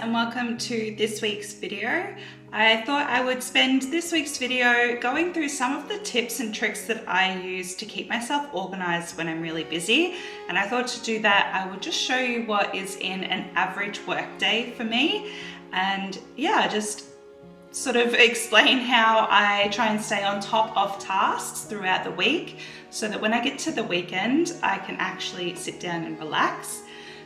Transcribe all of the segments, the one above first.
And welcome to this week's video. I thought I would spend this week's video going through some of the tips and tricks that I use to keep myself organized when I'm really busy. And I thought to do that, I would just show you what is in an average work day for me. And yeah, just sort of explain how I try and stay on top of tasks throughout the week so that when I get to the weekend, I can actually sit down and relax.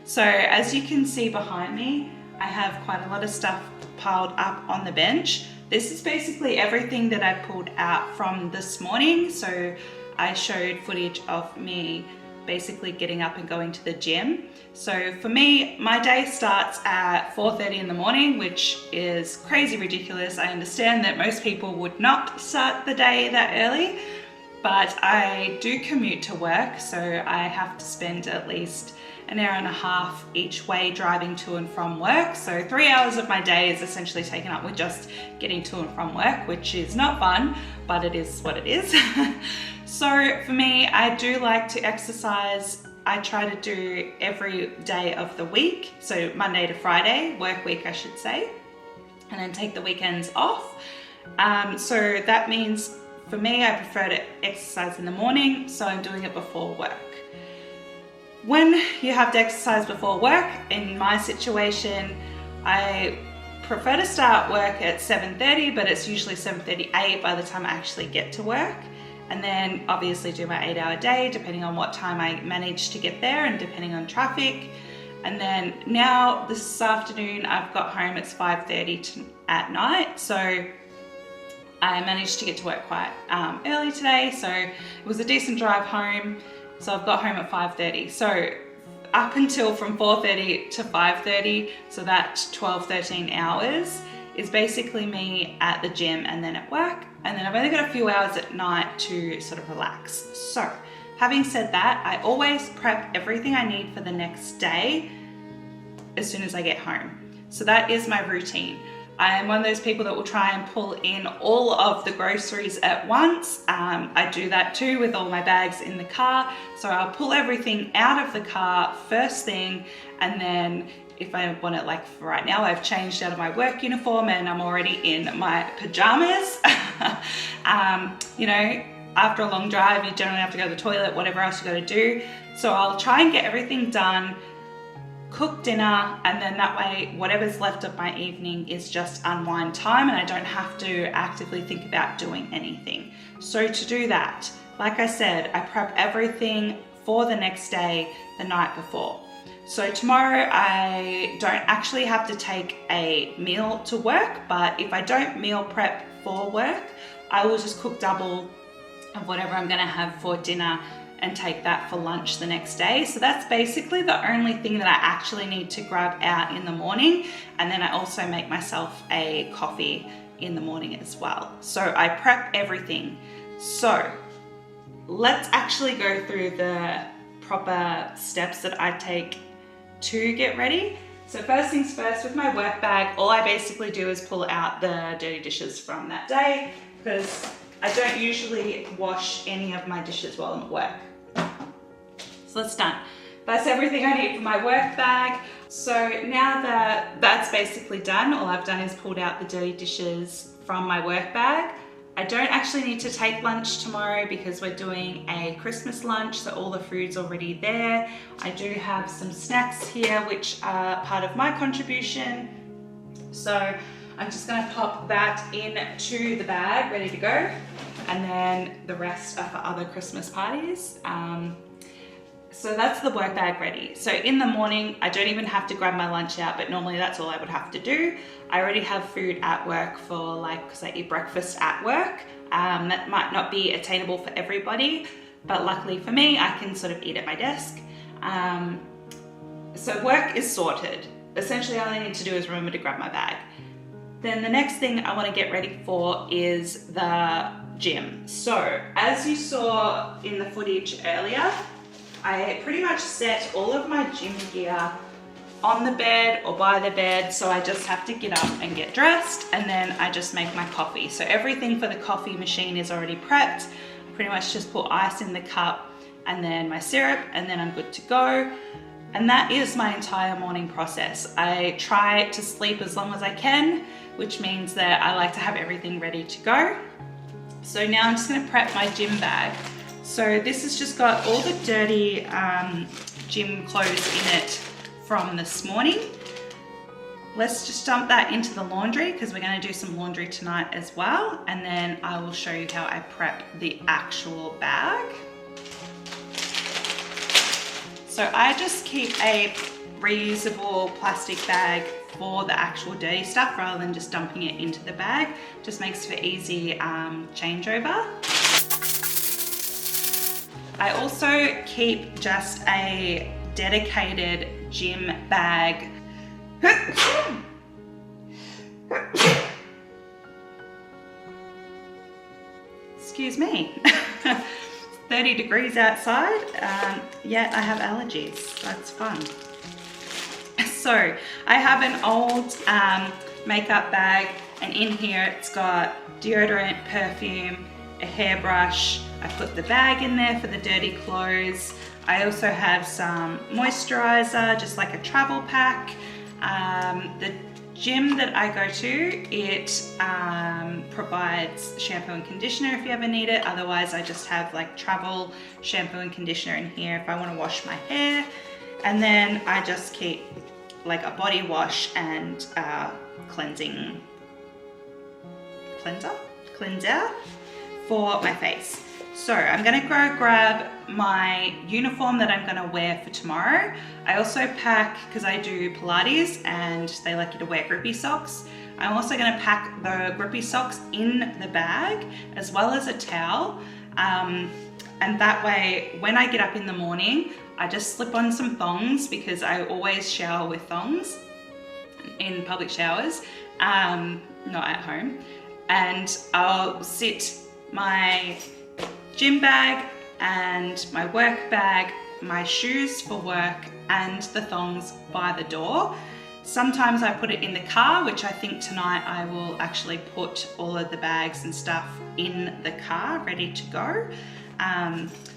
So as you can see behind me, I have quite a lot of stuff piled up on the bench. This is basically everything that I pulled out from this morning. So I showed footage of me basically getting up and going to the gym. So for me, my day starts at 4:30 in the morning, which is crazy ridiculous. I understand that most people would not start the day that early, but I do commute to work, so I have to spend at least an hour and a half each way driving to and from work. So 3 hours of my day is essentially taken up with just getting to and from work, which is not fun, but it is what it is. So for me, I do like to exercise. I try to do every day of the week. So Monday to Friday, work week, I should say, and then take the weekends off. So that means for me, I prefer to exercise in the morning, so I'm doing it before work. When you have to exercise before work, in my situation, I prefer to start work at 7:30, but it's usually 7:38 by the time I actually get to work. And then obviously do my 8-hour day, depending on what time I manage to get there and depending on traffic. And then now this afternoon, I've got home, it's 5:30 at night. So I managed to get to work quite early today. So it was a decent drive home. So I've got home at 5:30. So up until from 4:30 to 5:30, so that 13 hours is basically me at the gym and then at work. And then I've only got a few hours at night to sort of relax. So having said that, I always prep everything I need for the next day as soon as I get home. So that is my routine. I am one of those people that will try and pull in all of the groceries at once. I do that too with all my bags in the car. So I'll pull everything out of the car first thing, and then if I want it, like for right now, I've changed out of my work uniform and I'm already in my pajamas. You know, after a long drive, you generally have to go to the toilet, whatever else you got to do. So I'll try and get everything done, cook dinner, and then that way whatever's left of my evening is just unwind time and I don't have to actively think about doing anything. So to do that, like I said, I prep everything for the next day the night before. So tomorrow I don't actually have to take a meal to work, but if I don't meal prep for work, I will just cook double of whatever I'm gonna have for dinner and take that for lunch the next day. So that's basically the only thing that I actually need to grab out in the morning. And then I also make myself a coffee in the morning as well. So I prep everything. So let's actually go through the proper steps that I take to get ready. So first things first, with my work bag, all I basically do is pull out the dirty dishes from that day, because I don't usually wash any of my dishes while I'm at work. So that's done. That's everything I need for my work bag. So now that that's basically done, all I've done is pulled out the dirty dishes from my work bag. I don't actually need to take lunch tomorrow because we're doing a Christmas lunch, so all the food's already there. I do have some snacks here, which are part of my contribution. So I'm just gonna pop that into the bag, ready to go. And then the rest are for other Christmas parties. So that's the work bag ready. So in the morning, I don't even have to grab my lunch out, but normally that's all I would have to do. I already have food at work for because I eat breakfast at work. That might not be attainable for everybody, but luckily for me, I can sort of eat at my desk. So work is sorted. Essentially, all I need to do is remember to grab my bag. Then the next thing I want to get ready for is the gym. So as you saw in the footage earlier, I pretty much set all of my gym gear on the bed or by the bed, so I just have to get up and get dressed, and then I just make my coffee. So everything for the coffee machine is already prepped. I pretty much just put ice in the cup and then my syrup, and then I'm good to go. And that is my entire morning process. I try to sleep as long as I can, which means that I like to have everything ready to go. So now I'm just gonna prep my gym bag. So this has just got all the dirty gym clothes in it from this morning. Let's just dump that into the laundry because we're going to do some laundry tonight as well. And then I will show you how I prep the actual bag. So I just keep a reusable plastic bag for the actual dirty stuff rather than just dumping it into the bag. Just makes for easy changeover. I also keep just a dedicated gym bag. Excuse me. 30 degrees outside, yet I have allergies. That's fun. So I have an old makeup bag, and in here it's got deodorant, perfume, a hairbrush. I put the bag in there for the dirty clothes. I also have some moisturizer, just like a travel pack. The gym that I go to, it provides shampoo and conditioner if you ever need it. Otherwise, I just have like travel shampoo and conditioner in here if I want to wash my hair. And then I just keep like a body wash and cleanser for my face. So I'm gonna go grab my uniform that I'm gonna wear for tomorrow. I also pack, because I do Pilates and they like you to wear grippy socks, I'm also gonna pack the grippy socks in the bag as well as a towel. And that way, when I get up in the morning, I just slip on some thongs because I always shower with thongs in public showers, not at home. And I'll sit my gym bag and my work bag, my shoes for work, and the thongs by the door. Sometimes I put it in the car, which I think tonight I will actually put all of the bags and stuff in the car ready to go.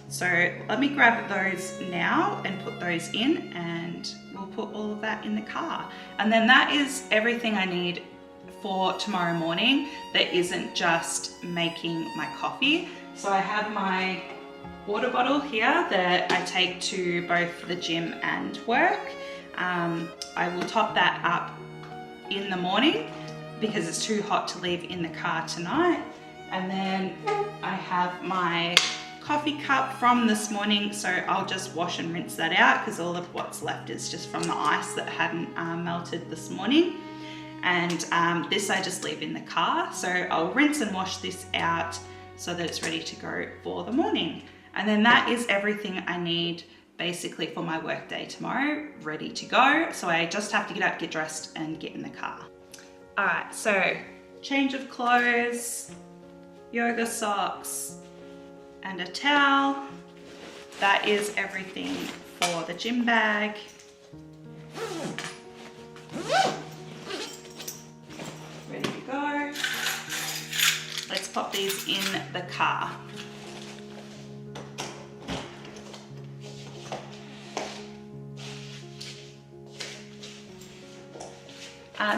So let me grab those now and put those in, and we'll put all of that in the car. And then that is everything I need for tomorrow morning that isn't just making my coffee. So I have my water bottle here that I take to both the gym and work. I will top that up in the morning because it's too hot to leave in the car tonight. And then I have my coffee cup from this morning, so I'll just wash and rinse that out because all of what's left is just from the ice that hadn't melted this morning. And this I just leave in the car, so I'll rinse and wash this out so that it's ready to go for the morning. And then that is everything I need basically for my work day tomorrow, ready to go. So I just have to get up, get dressed, and get in the car. All right, so change of clothes, yoga socks, and a towel. That is everything for the gym bag. Ready to go. Let's pop these in the car.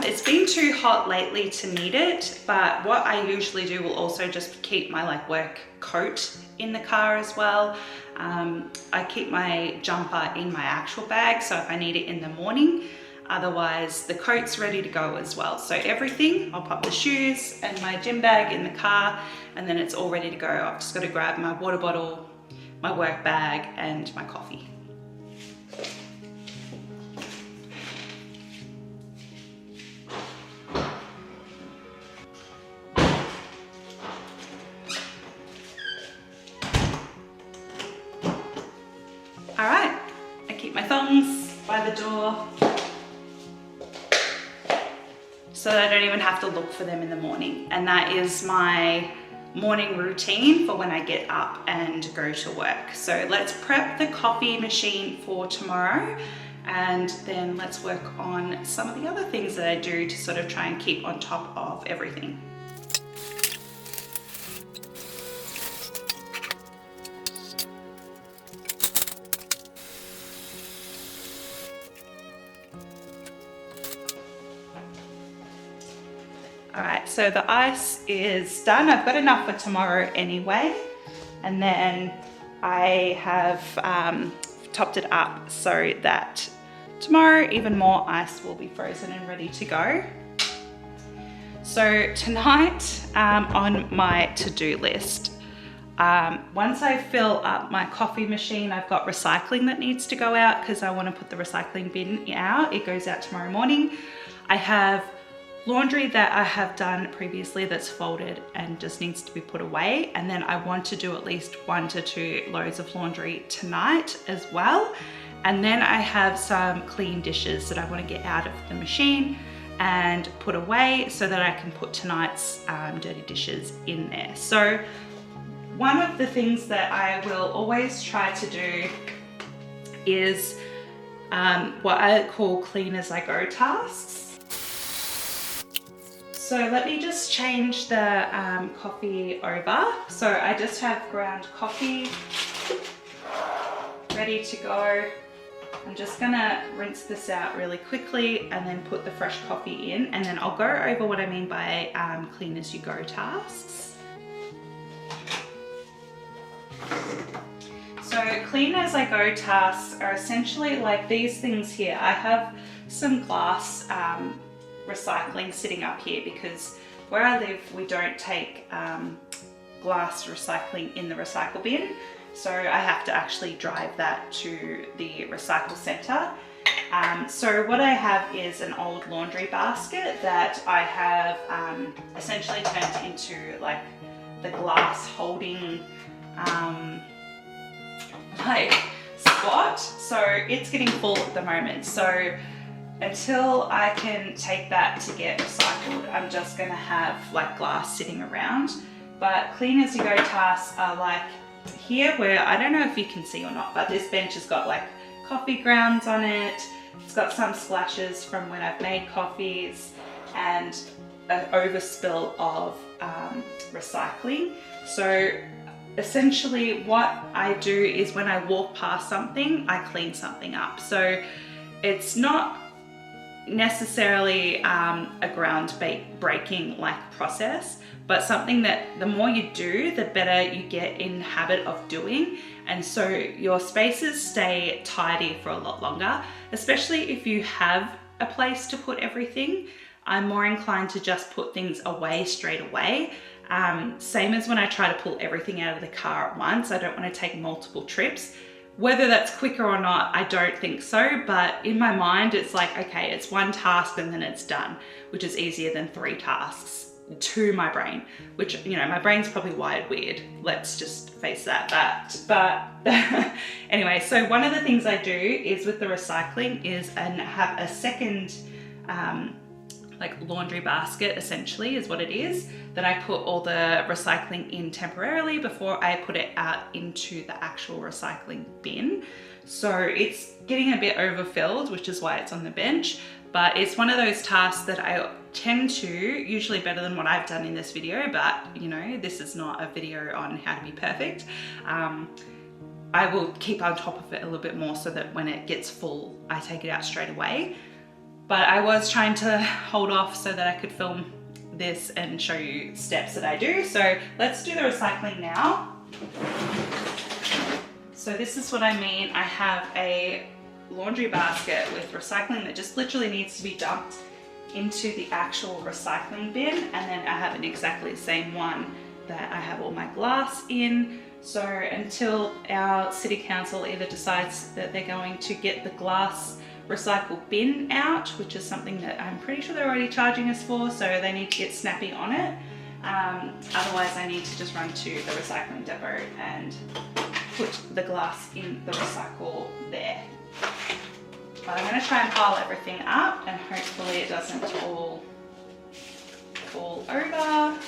It's been too hot lately to need it, but what I usually do will also just keep my work coat in the car as well. I keep my jumper in my actual bag, so if I need it in the morning, otherwise the coat's ready to go as well. So everything, I'll pop the shoes and my gym bag in the car, and then it's all ready to go. I've just got to grab my water bottle, my work bag, and my coffee. door so that I don't even have to look for them in the morning. And that is my morning routine for when I get up and go to work. So let's prep the coffee machine for tomorrow, and then let's work on some of the other things that I do to sort of try and keep on top of everything. Alright, so the ice is done. I've got enough for tomorrow anyway. And then I have topped it up so that tomorrow even more ice will be frozen and ready to go. So tonight on my to-do list, once I fill up my coffee machine, I've got recycling that needs to go out because I want to put the recycling bin out. It goes out tomorrow morning. I have laundry that I have done previously that's folded and just needs to be put away. And then I want to do at least 1 to 2 loads of laundry tonight as well. And then I have some clean dishes that I want to get out of the machine and put away so that I can put tonight's dirty dishes in there. So one of the things that I will always try to do is what I call clean as I go tasks. So let me just change the coffee over. So I just have ground coffee ready to go. I'm just gonna rinse this out really quickly and then put the fresh coffee in, and then I'll go over what I mean by clean as you go tasks. So clean as I go tasks are essentially like these things here. I have some glass recycling sitting up here because where I live we don't take glass recycling in the recycle bin, so I have to actually drive that to the recycle centre. So what I have is an old laundry basket that I have essentially turned into like the glass holding like spot, so it's getting full at the moment. So until I can take that to get recycled, I'm just gonna have like glass sitting around. But clean as you go tasks are like here, where I don't know if you can see or not, but this bench has got like coffee grounds on it. It's got some splashes from when I've made coffees and an overspill of recycling. So essentially what I do is when I walk past something, I clean something up. So it's not necessarily a ground-breaking like process, but something that the more you do, the better you get in habit of doing. And so your spaces stay tidy for a lot longer, especially if you have a place to put everything. I'm more inclined to just put things away straight away. Same as when I try to pull everything out of the car at once. I don't want to take multiple trips. Whether that's quicker or not, I don't think so, but in my mind, it's like, okay, it's one task and then it's done, which is easier than 3 tasks to my brain, which, you know, my brain's probably wired weird. Let's just face that. But anyway, so one of the things I do is with the recycling is and have a second like laundry basket, essentially is what it is, that I put all the recycling in temporarily before I put it out into the actual recycling bin. So it's getting a bit overfilled, which is why it's on the bench, but it's one of those tasks that I tend to, usually better than what I've done in this video, but you know, this is not a video on how to be perfect. I will keep on top of it a little bit more so that when it gets full, I take it out straight away. But I was trying to hold off so that I could film this and show you steps that I do. So let's do the recycling now. So this is what I mean. I have a laundry basket with recycling that just literally needs to be dumped into the actual recycling bin. And then I have an exactly the same one that I have all my glass in. So until our city council either decides that they're going to get the glass recycle bin out, which is something that I'm pretty sure they're already charging us for, so they need to get snappy on it. Otherwise I need to just run to the recycling depot and put the glass in the recycle there. But I'm going to try and pile everything up and hopefully it doesn't all fall over.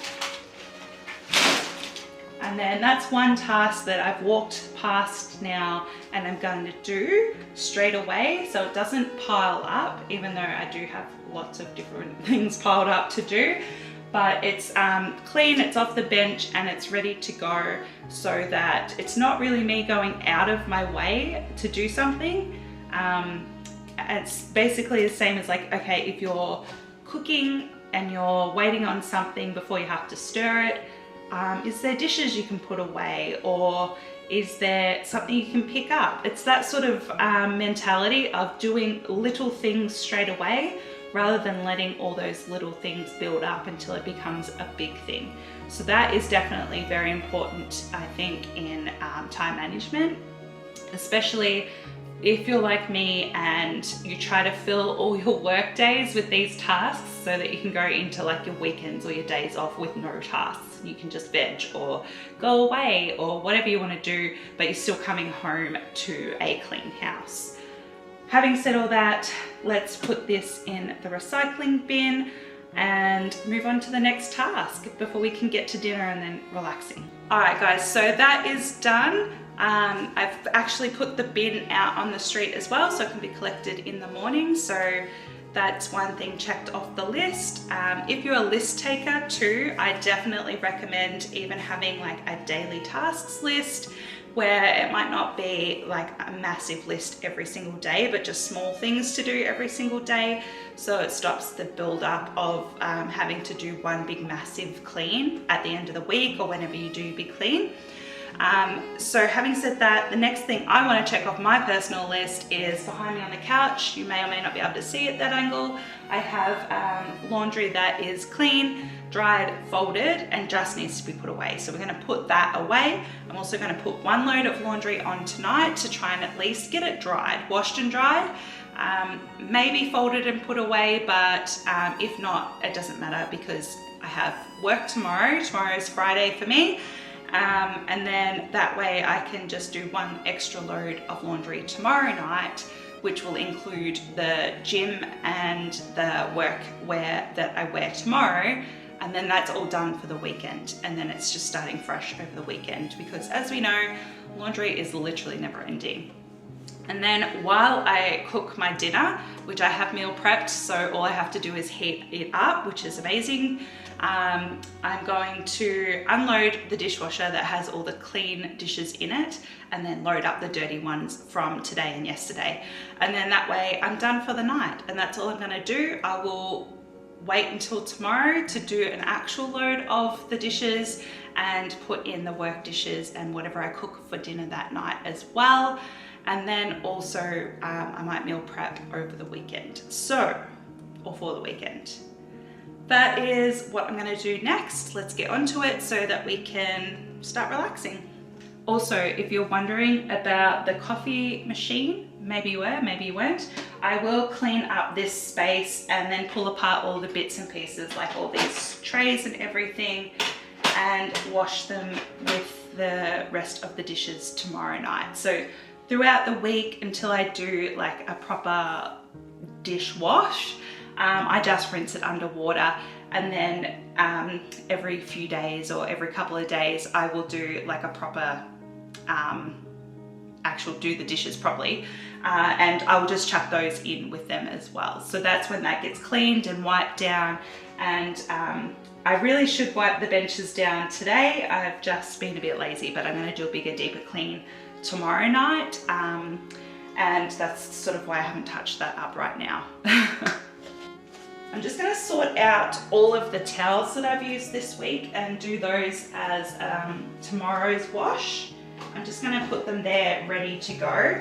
And then that's one task that I've walked past now and I'm going to do straight away so it doesn't pile up, even though I do have lots of different things piled up to do. But it's clean, it's off the bench and it's ready to go, so that it's not really me going out of my way to do something. It's basically the same as like, okay, if you're cooking and you're waiting on something before you have to stir it, is there dishes you can put away, or is there something you can pick up? It's that sort of mentality of doing little things straight away rather than letting all those little things build up until it becomes a big thing. So that is definitely very important, I think, in time management, especially if you're like me and you try to fill all your work days with these tasks so that you can go into like your weekends or your days off with no tasks. You can just veg or go away or whatever you want to do, but you're still coming home to a clean house. Having said all that, let's put this in the recycling bin and move on to the next task before we can get to dinner and then relaxing. All right guys, so that is done. I've actually put the bin out on the street as well so it can be collected in the morning. So that's one thing checked off the list. If you're a list taker too, I definitely recommend even having like a daily tasks list where it might not be like a massive list every single day, but just small things to do every single day. So it stops the build up of having to do one big massive clean at the end of the week or whenever you do your big clean. So having said that, the next thing I want to check off my personal list is behind me on the couch. You may or may not be able to see it that angle. I have laundry that is clean, dried, folded, and just needs to be put away. So we're going to put that away. I'm also going to put one load of laundry on tonight to try and at least get it dried, washed and dried. Maybe folded and put away, but if not, it doesn't matter because I have work tomorrow. Tomorrow is Friday for me. And then that way I can just do one extra load of laundry tomorrow night, which will include the gym and the work wear that I wear tomorrow. And then that's all done for the weekend. And then it's just starting fresh over the weekend because, as we know, laundry is literally never ending. And then while I cook my dinner, which I have meal prepped, so all I have to do is heat it up, which is amazing. I'm going to unload the dishwasher that has all the clean dishes in it and then load up the dirty ones from today and yesterday. And then that way I'm done for the night, and that's all I'm going to do. I will wait until tomorrow to do an actual load of the dishes and put in the work dishes and whatever I cook for dinner that night as well. And then also I might meal prep over the weekend, or for the weekend. That is what I'm going to do next. Let's get onto it so that we can start relaxing. Also, if you're wondering about the coffee machine, maybe you were, maybe you weren't, I will clean up this space and then pull apart all the bits and pieces, like all these trays and everything, and wash them with the rest of the dishes tomorrow night. So throughout the week, until I do like a proper dish wash, I just rinse it under water, and then every few days or every couple of days I will do like a proper do the dishes properly, and I will just chuck those in with them as well. So that's when that gets cleaned and wiped down. And I really should wipe the benches down today. I've just been a bit lazy, but I'm going to do a bigger, deeper clean tomorrow night, and that's sort of why I haven't touched that up right now. I'm just going to sort out all of the towels that I've used this week and do those as tomorrow's wash. I'm just going to put them there ready to go.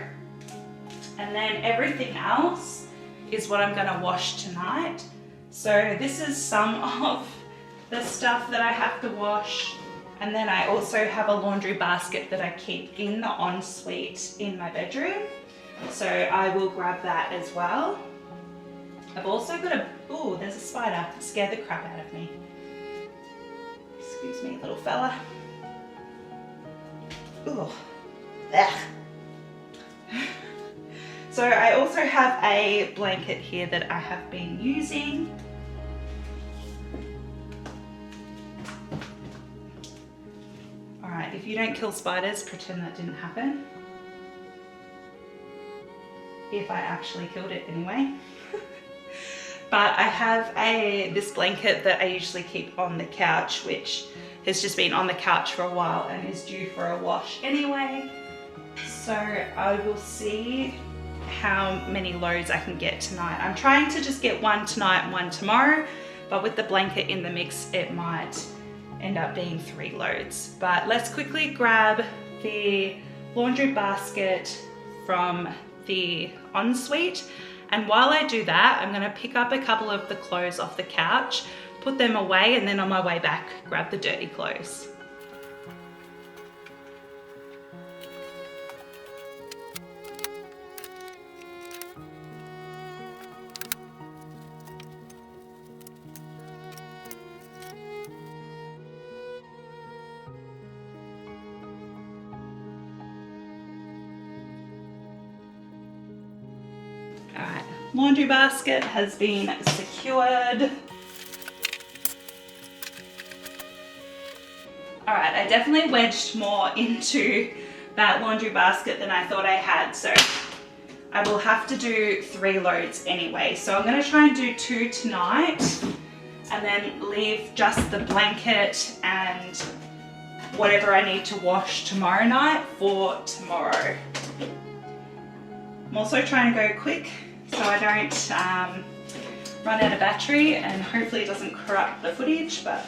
And then everything else is what I'm going to wash tonight. So this is some of the stuff that I have to wash. And then I also have a laundry basket that I keep in the ensuite in my bedroom. So I will grab that as well. I've also got ooh, there's a spider. It scared the crap out of me. Excuse me, little fella. Ooh. Ugh. So I also have a blanket here that I have been using. All right, if you don't kill spiders, pretend that didn't happen. If I actually killed it anyway. But I have this blanket that I usually keep on the couch, which has just been on the couch for a while and is due for a wash anyway. So I will see how many loads I can get tonight. I'm trying to just get one tonight and one tomorrow, but with the blanket in the mix, it might end up being 3 loads. But let's quickly grab the laundry basket from the ensuite. And while I do that, I'm gonna pick up a couple of the clothes off the couch, put them away, and then on my way back, grab the dirty clothes. All right, laundry basket has been secured. All right, I definitely wedged more into that laundry basket than I thought I had, so I will have to do 3 loads anyway. So I'm gonna try and do 2 tonight and then leave just the blanket and whatever I need to wash tomorrow night for tomorrow. I'm also trying to go quick so I don't run out of battery, and hopefully it doesn't corrupt the footage, but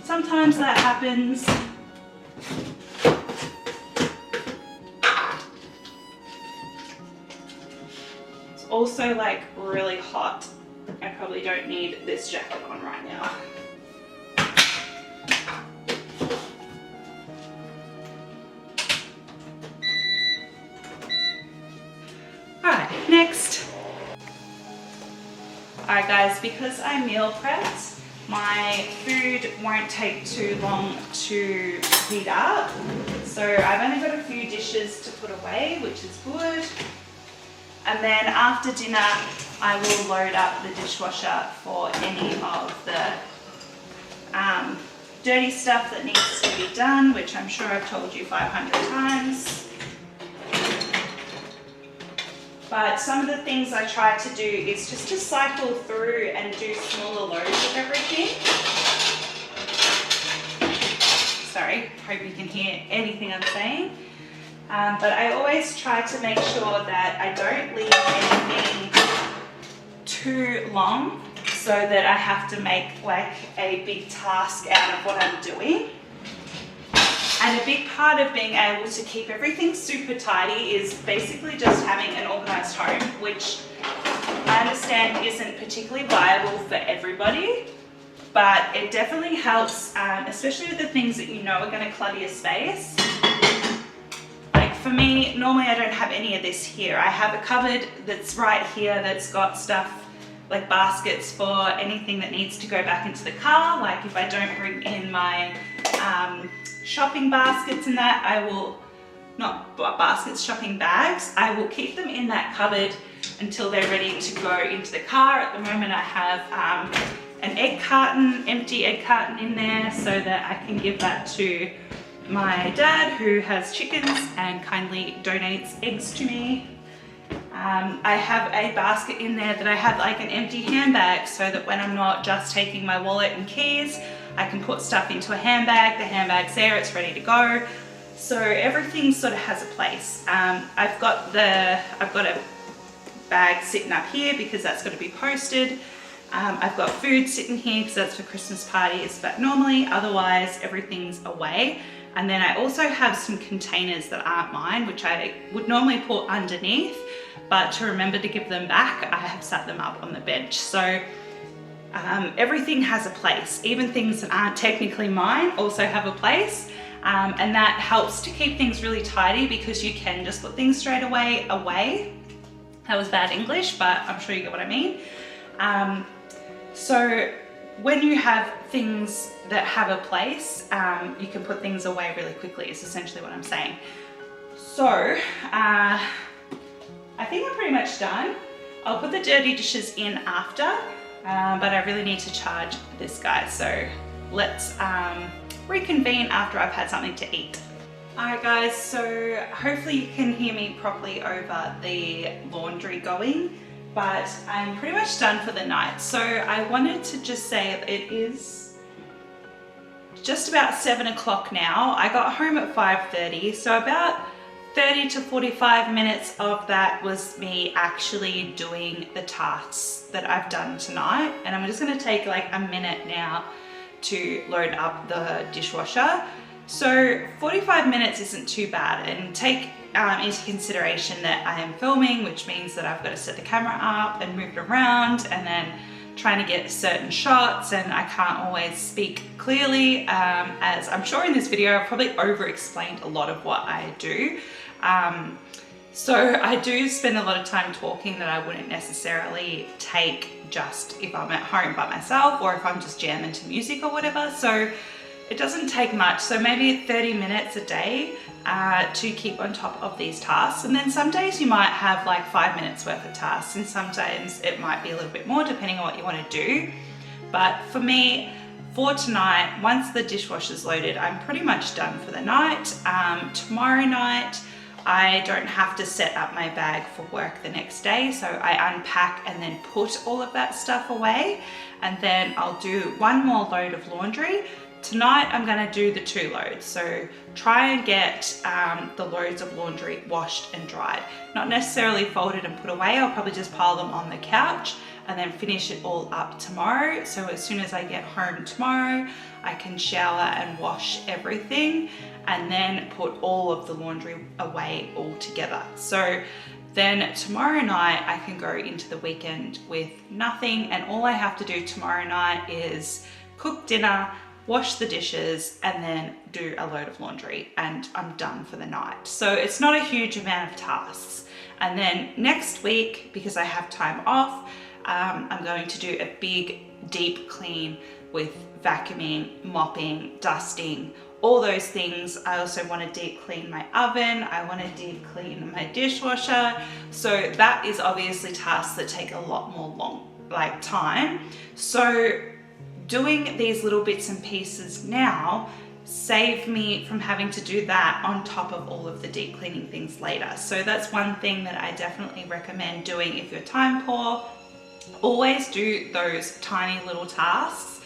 sometimes that happens. It's also like really hot. I probably don't need this jacket on right now. Alright, next. Alright guys, because I meal prepped, my food won't take too long to heat up. So I've only got a few dishes to put away, which is good. And then after dinner, I will load up the dishwasher for any of the dirty stuff that needs to be done, which I'm sure I've told you 500 times. But some of the things I try to do is just to cycle through and do smaller loads of everything. Sorry, hope you can hear anything I'm saying. But I always try to make sure that I don't leave anything too long so that I have to make like a big task out of what I'm doing. And a big part of being able to keep everything super tidy is basically just having an organized home, which I understand isn't particularly viable for everybody, but it definitely helps, especially with the things that you know are going to clutter your space. Like for me, normally I don't have any of this here. I have a cupboard that's right here that's got stuff like baskets for anything that needs to go back into the car. Like if I don't bring in my shopping baskets and that, I will, not baskets, shopping bags, I will keep them in that cupboard until they're ready to go into the car. At the moment I have an egg carton, empty egg carton in there so that I can give that to my dad who has chickens and kindly donates eggs to me. I have a basket in there that I have like an empty handbag so that when I'm not just taking my wallet and keys, I can put stuff into a handbag, the handbag's there, it's ready to go. So everything sort of has a place. I've got a bag sitting up here because that's got to be posted. I've got food sitting here because that's for Christmas parties, but normally otherwise everything's away. And then I also have some containers that aren't mine, which I would normally put underneath, but to remember to give them back, I have sat them up on the bench. So everything has a place. Even things that aren't technically mine also have a place. And that helps to keep things really tidy because you can just put things straight away. That was bad English, but I'm sure you get what I mean. So when you have things that have a place, you can put things away really quickly is essentially what I'm saying. So I think I'm pretty much done. I'll put the dirty dishes in after, but I really need to charge this guy. So let's reconvene after I've had something to eat. Alright guys, so hopefully you can hear me properly over the laundry going, but I'm pretty much done for the night. So I wanted to just say it is just about 7 o'clock now. I got home at 5:30, so about 30 to 45 minutes of that was me actually doing the tasks that I've done tonight. And I'm just gonna take like a minute now to load up the dishwasher. So 45 minutes isn't too bad, and take into consideration that I am filming, which means that I've got to set the camera up and move it around and then trying to get certain shots, and I can't always speak clearly, as I'm sure in this video I've probably over-explained a lot of what I do. So I do spend a lot of time talking that I wouldn't necessarily take just if I'm at home by myself or if I'm just jamming to music or whatever. So it doesn't take much, so maybe 30 minutes a day to keep on top of these tasks. And then some days you might have like 5 minutes worth of tasks, and sometimes it might be a little bit more depending on what you want to do. But for me, for tonight, once the dishwasher's loaded, I'm pretty much done for the night. Tomorrow night, I don't have to set up my bag for work the next day, so I unpack and then put all of that stuff away, and then I'll do one more load of laundry. Tonight I'm going to do the 2 loads, so try and get the loads of laundry washed and dried. Not necessarily folded and put away, I'll probably just pile them on the couch and then finish it all up tomorrow. So as soon as I get home tomorrow, I can shower and wash everything and then put all of the laundry away all together. So then tomorrow night I can go into the weekend with nothing, and all I have to do tomorrow night is cook dinner, wash the dishes, and then do a load of laundry, and I'm done for the night. So it's not a huge amount of tasks. And then next week, because I have time off, I'm going to do a big deep clean with vacuuming, mopping, dusting, all those things. I also want to deep clean my oven. I want to deep clean my dishwasher. So that is obviously tasks that take a lot more time. So doing these little bits and pieces now save me from having to do that on top of all of the deep cleaning things later. So that's one thing that I definitely recommend doing if you're time poor. Always do those tiny little tasks.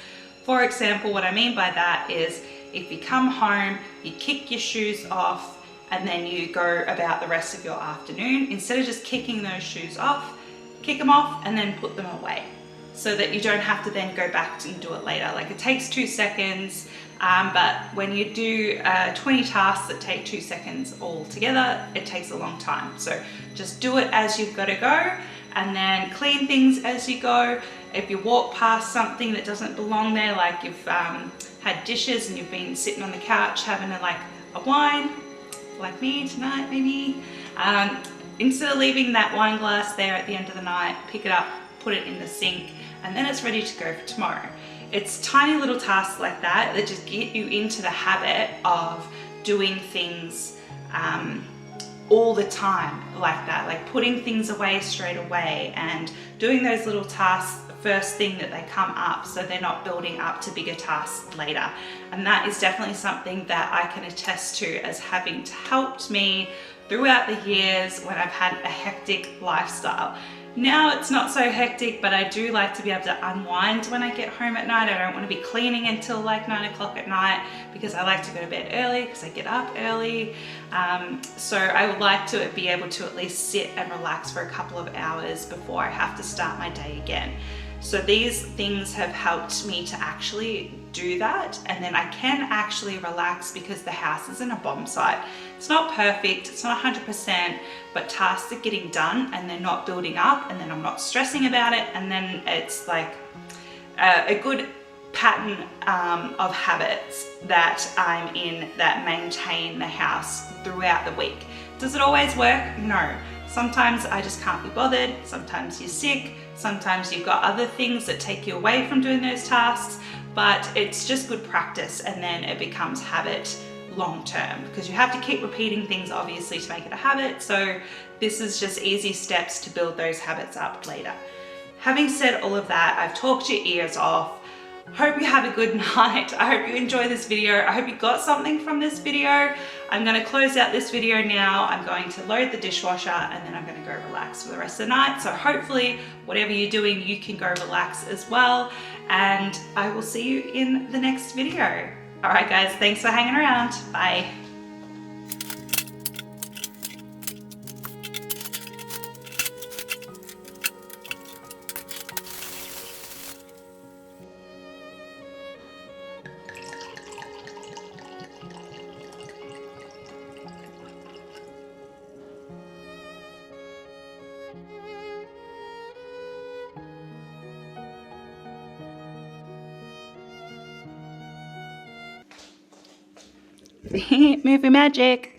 For example, what I mean by that is if you come home, you kick your shoes off, and then you go about the rest of your afternoon, instead of just kicking those shoes off, kick them off and then put them away, so that you don't have to then go back and do it later. Like, it takes 2 seconds, but when you do 20 tasks that take 2 seconds all together, it takes a long time. So just do it as you've got to go, and then clean things as you go. If you walk past something that doesn't belong there, like you've had dishes and you've been sitting on the couch having a wine, like me tonight maybe, instead of leaving that wine glass there at the end of the night, pick it up, put it in the sink, and then it's ready to go for tomorrow. It's tiny little tasks like that that just get you into the habit of doing things all the time like that, like putting things away straight away and doing those little tasks the first thing that they come up, so they're not building up to bigger tasks later. And that is definitely something that I can attest to as having helped me throughout the years when I've had a hectic lifestyle. Now it's not so hectic, but I do like to be able to unwind when I get home at night. I don't want to be cleaning until like 9 o'clock at night, because I like to go to bed early because I get up early. So I would like to be able to at least sit and relax for a couple of hours before I have to start my day again. So these things have helped me to actually do that, and then I can actually relax because the house isn't a bomb site. It's not perfect, it's not 100%, but tasks are getting done and they're not building up, and then I'm not stressing about it, and then it's like a good pattern of habits that I'm in that maintain the house throughout the week. Does it always work? No. Sometimes I just can't be bothered, sometimes you're sick, sometimes you've got other things that take you away from doing those tasks, but it's just good practice, and then it becomes habit long term, because you have to keep repeating things obviously to make it a habit. So this is just easy steps to build those habits up later. Having said all of that, I've talked your ears off. Hope you have a good night. I hope you enjoy this video. I hope you got something from this video. I'm going to close out this video now. I'm going to load the dishwasher and then I'm going to go relax for the rest of the night. So hopefully whatever you're doing, you can go relax as well. And I will see you in the next video. All right, guys, thanks for hanging around. Bye. Movie magic.